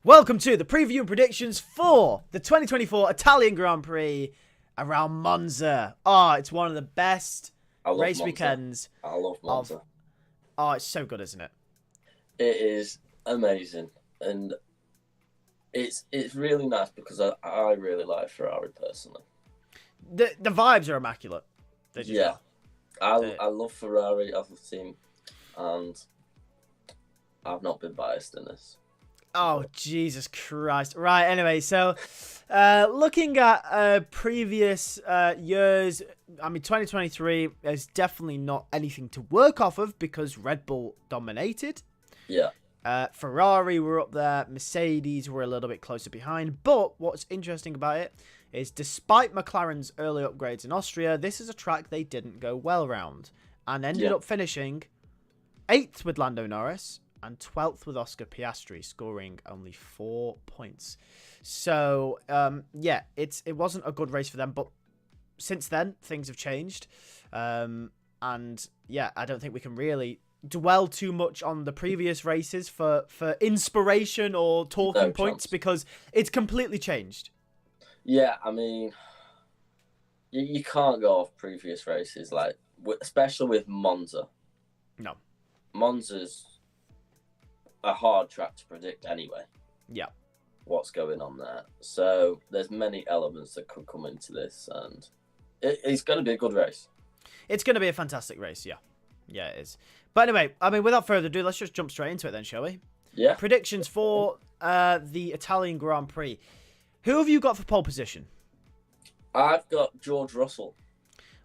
Welcome to the preview and predictions for the 2024 Italian Grand Prix around Monza. It's one of the best race Monza. weekends. I love Monza. It's so good, isn't it? It is amazing, and it's really nice because I really like Ferrari personally. The vibes are immaculate. I love Ferrari. I love the team, and I've not been biased in this. Oh, Jesus Christ. Right, anyway, so looking at previous years, 2023 is definitely not anything to work off of because Red Bull dominated. Yeah. Ferrari were up there, Mercedes were a little bit closer behind, but what's interesting about it is despite McLaren's early upgrades in Austria, this is a track they didn't go well round and ended up finishing 8th with Lando Norris and 12th with Oscar Piastri, scoring only 4 points. So, it wasn't a good race for them, but since then, things have changed. I don't think we can really dwell too much on the previous races for inspiration or talking points because it's completely changed. Yeah, I mean, you can't go off previous races, especially with Monza. No. Monza's a hard track to predict anyway. Yeah. What's going on there. So there's many elements that could come into this, and it's going to be a good race. It's going to be a fantastic race, yeah. Yeah, it is. But anyway, without further ado, let's just jump straight into it then, shall we? Yeah. Predictions for the Italian Grand Prix. Who have you got for pole position? I've got George Russell.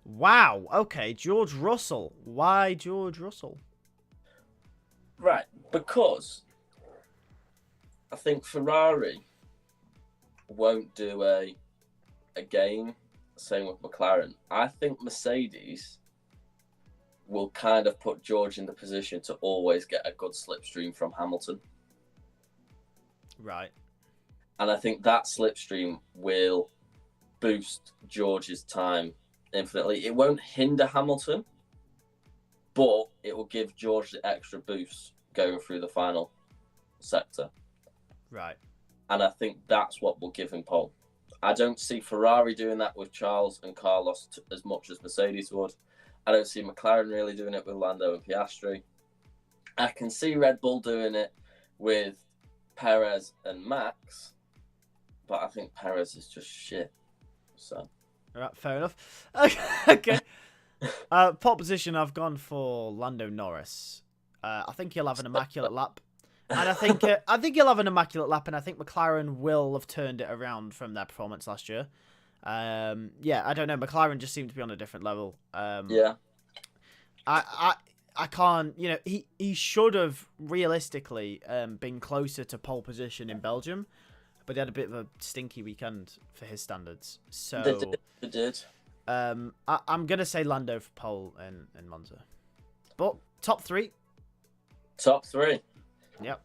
Wow. Okay, George Russell. Why George Russell? Right, because I think Ferrari won't do a game, same with McLaren. I think Mercedes will kind of put George in the position to always get a good slipstream from Hamilton. Right. And I think that slipstream will boost George's time infinitely. It won't hinder Hamilton, but it will give George the extra boost going through the final sector. Right. And I think that's what will give him pole. I don't see Ferrari doing that with Charles and Carlos as much as Mercedes would. I don't see McLaren really doing it with Lando and Piastri. I can see Red Bull doing it with Perez and Max, but I think Perez is just shit. So. All right, fair enough. Okay. Pole position, I've gone for Lando Norris. I think he'll have an immaculate lap. And I think he'll have an immaculate lap, and I think McLaren will have turned it around from their performance last year. I don't know. McLaren just seemed to be on a different level. I can't. He should have realistically been closer to pole position in Belgium, but they had a bit of a stinky weekend for his standards. So They did. I'm gonna say Lando for pole in Monza, but top three. Top three. Yep.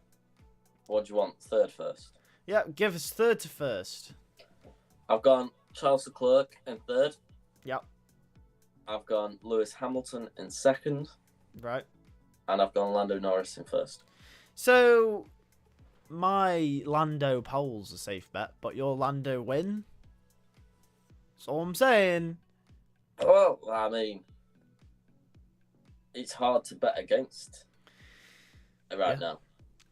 What do you want? Third first? Yeah, give us third to first. I've gone Charles Leclerc in third. Yep. I've gone Lewis Hamilton in second. Right. And I've gone Lando Norris in first. So, my Lando pole's a safe bet, but your Lando win? That's all I'm saying. Well, it's hard to bet against now.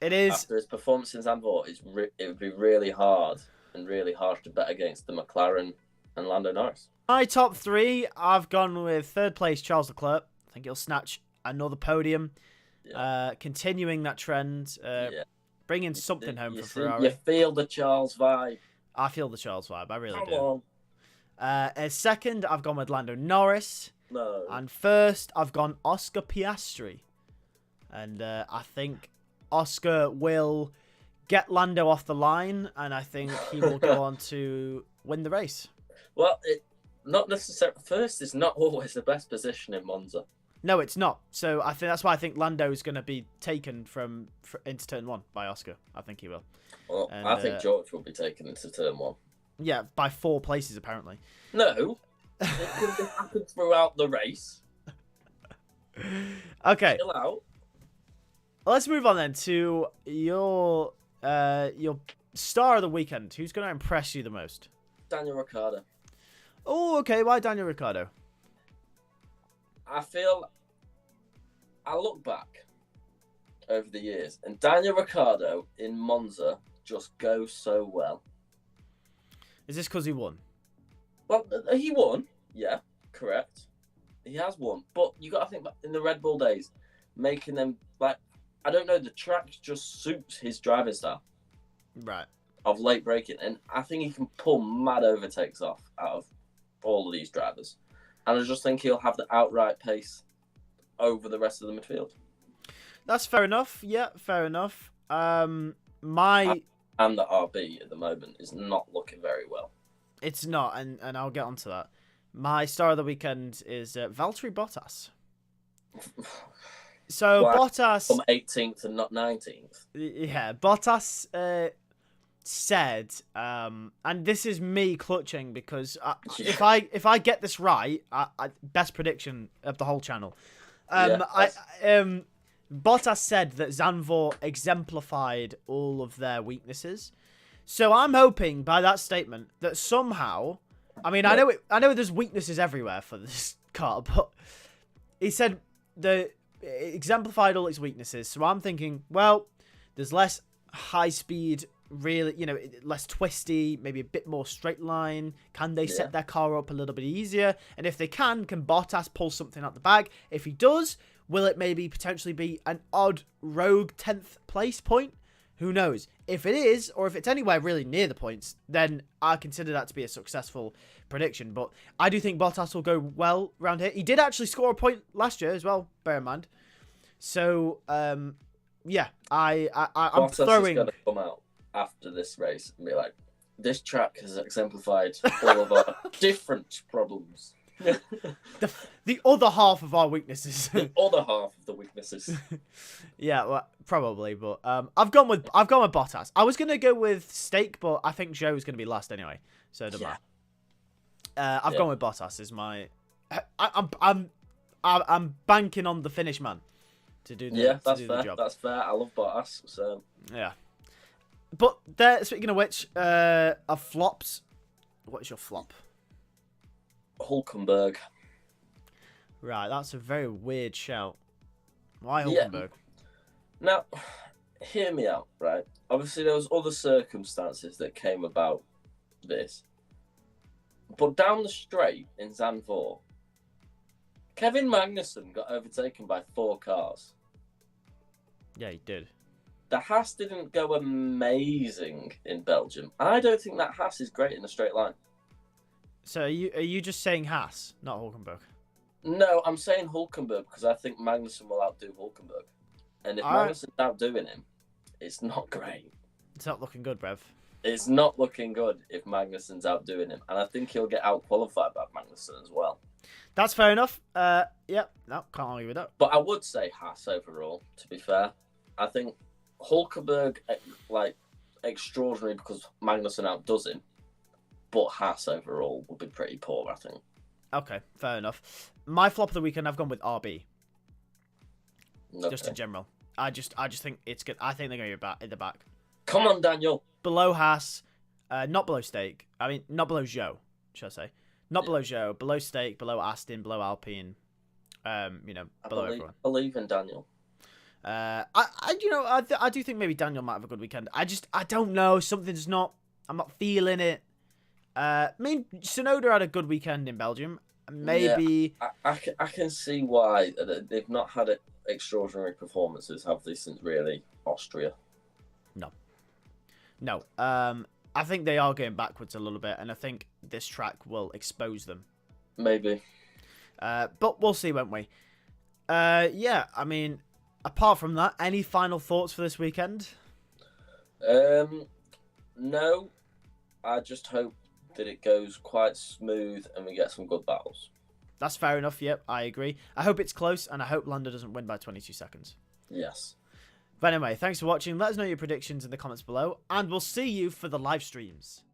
It is. After his performance in Zandvoort, it would be really hard and really harsh to bet against the McLaren and Lando Norris. My top three, I've gone with third place Charles Leclerc. I think he'll snatch another podium, continuing that trend, bringing something home for Ferrari. You feel the Charles vibe. I feel the Charles vibe. I really Come do. on. As second, I've gone with Lando Norris. No. And first, I've gone Oscar Piastri. And I think Oscar will get Lando off the line, and I think he will go on to win the race. Well, not necessarily. First is not always the best position in Monza. No, it's not. So I think that's why I think Lando is going to be taken into turn one by Oscar. I think he will. Well, I think George will be taken into turn one. Yeah, by 4 places apparently. No, it could happen throughout the race. Okay. Chill out. Let's move on then to your your star of the weekend. Who's going to impress you the most? Daniel Ricciardo. Oh, okay. Why Daniel Ricciardo? I look back over the years, and Daniel Ricciardo in Monza just goes so well. Is this because he won? Well, he won. Yeah, correct. He has won. But you got to think, in the Red Bull days, making them, like, I don't know, the track just suits his driving style. Right. Of late braking. And I think he can pull mad overtakes off out of all of these drivers. And I just think he'll have the outright pace over the rest of the midfield. That's fair enough. Yeah, fair enough. And the RB at the moment is not looking very well. It's not, and I'll get onto that. My star of the weekend is Valtteri Bottas. So Why? Bottas From 18th and not 19th. Yeah, Bottas said, and this is me clutching because if I get this right, best prediction of the whole channel. Bottas said that Zandvoort exemplified all of their weaknesses. So I'm hoping by that statement that somehow, I mean, I know there's weaknesses everywhere for this car, but he said it exemplified all its weaknesses. So I'm thinking, well, there's less high speed, really, less twisty, maybe a bit more straight line. Can they set their car up a little bit easier? And if they can Bottas pull something out the bag? If he does, will it maybe potentially be an odd rogue 10th place point? Who knows? If it is, or if it's anywhere really near the points, then I consider that to be a successful prediction. But I do think Bottas will go well around here. He did actually score a point last year as well, bear in mind. So, yeah, I'm Bottas throwing... is going to come out after this race and be like, this track has exemplified all of our different problems. the other half of our weaknesses. The other half of the weaknesses. Yeah, well, probably, but I've gone with Bottas. I was gonna go with Stake, but I think Joe's gonna be last anyway, so it doesn't matter. I've gone with Bottas as my. I'm banking on the finish man to do the the job. That's fair. I love Bottas, so yeah. But there, speaking of which, of flops, what is your flop? Hulkenberg. Right, that's a very weird shout. Why Hulkenberg? Now, hear me out, right? Obviously, there was other circumstances that came about this. But down the straight in Zandvoort, Kevin Magnussen got overtaken by 4 cars. Yeah, he did. The Haas didn't go amazing in Belgium. I don't think that Haas is great in a straight line. So are you just saying Haas, not Hulkenberg? No, I'm saying Hulkenberg because I think Magnussen will outdo Hulkenberg. And if Magnussen's outdoing him, it's not great. It's not looking good, Brev. It's not looking good if Magnussen's outdoing him. And I think he'll get out-qualified by Magnussen as well. That's fair enough. No, can't argue with that. But I would say Haas overall, to be fair. I think Hulkenberg, extraordinary because Magnussen outdoes him. But Haas overall will be pretty poor, I think. Okay, fair enough. My flop of the weekend, I've gone with RB. Okay. Just in general. I just think it's good. I think they're going to be in the back. Come on, Daniel. Below Haas, not below Stake. I mean, not below Zhou, should I say. Not below Zhou, below Stake, below Aston, below Alpine. Below everyone. I believe in Daniel. I do think maybe Daniel might have a good weekend. I don't know. Something's not. I'm not feeling it. I mean, Tsunoda had a good weekend in Belgium. Maybe I can see why they've not had extraordinary performances, have they, since really Austria? No. I think they are going backwards a little bit, and I think this track will expose them. Maybe. But we'll see, won't we? Yeah. I mean, apart from that, any final thoughts for this weekend? No. I just hope that it goes quite smooth and we get some good battles. That's fair enough. Yep, I agree. I hope it's close, and I hope Lando doesn't win by 22 seconds. Yes. But anyway, thanks for watching. Let us know your predictions in the comments below, and we'll see you for the live streams.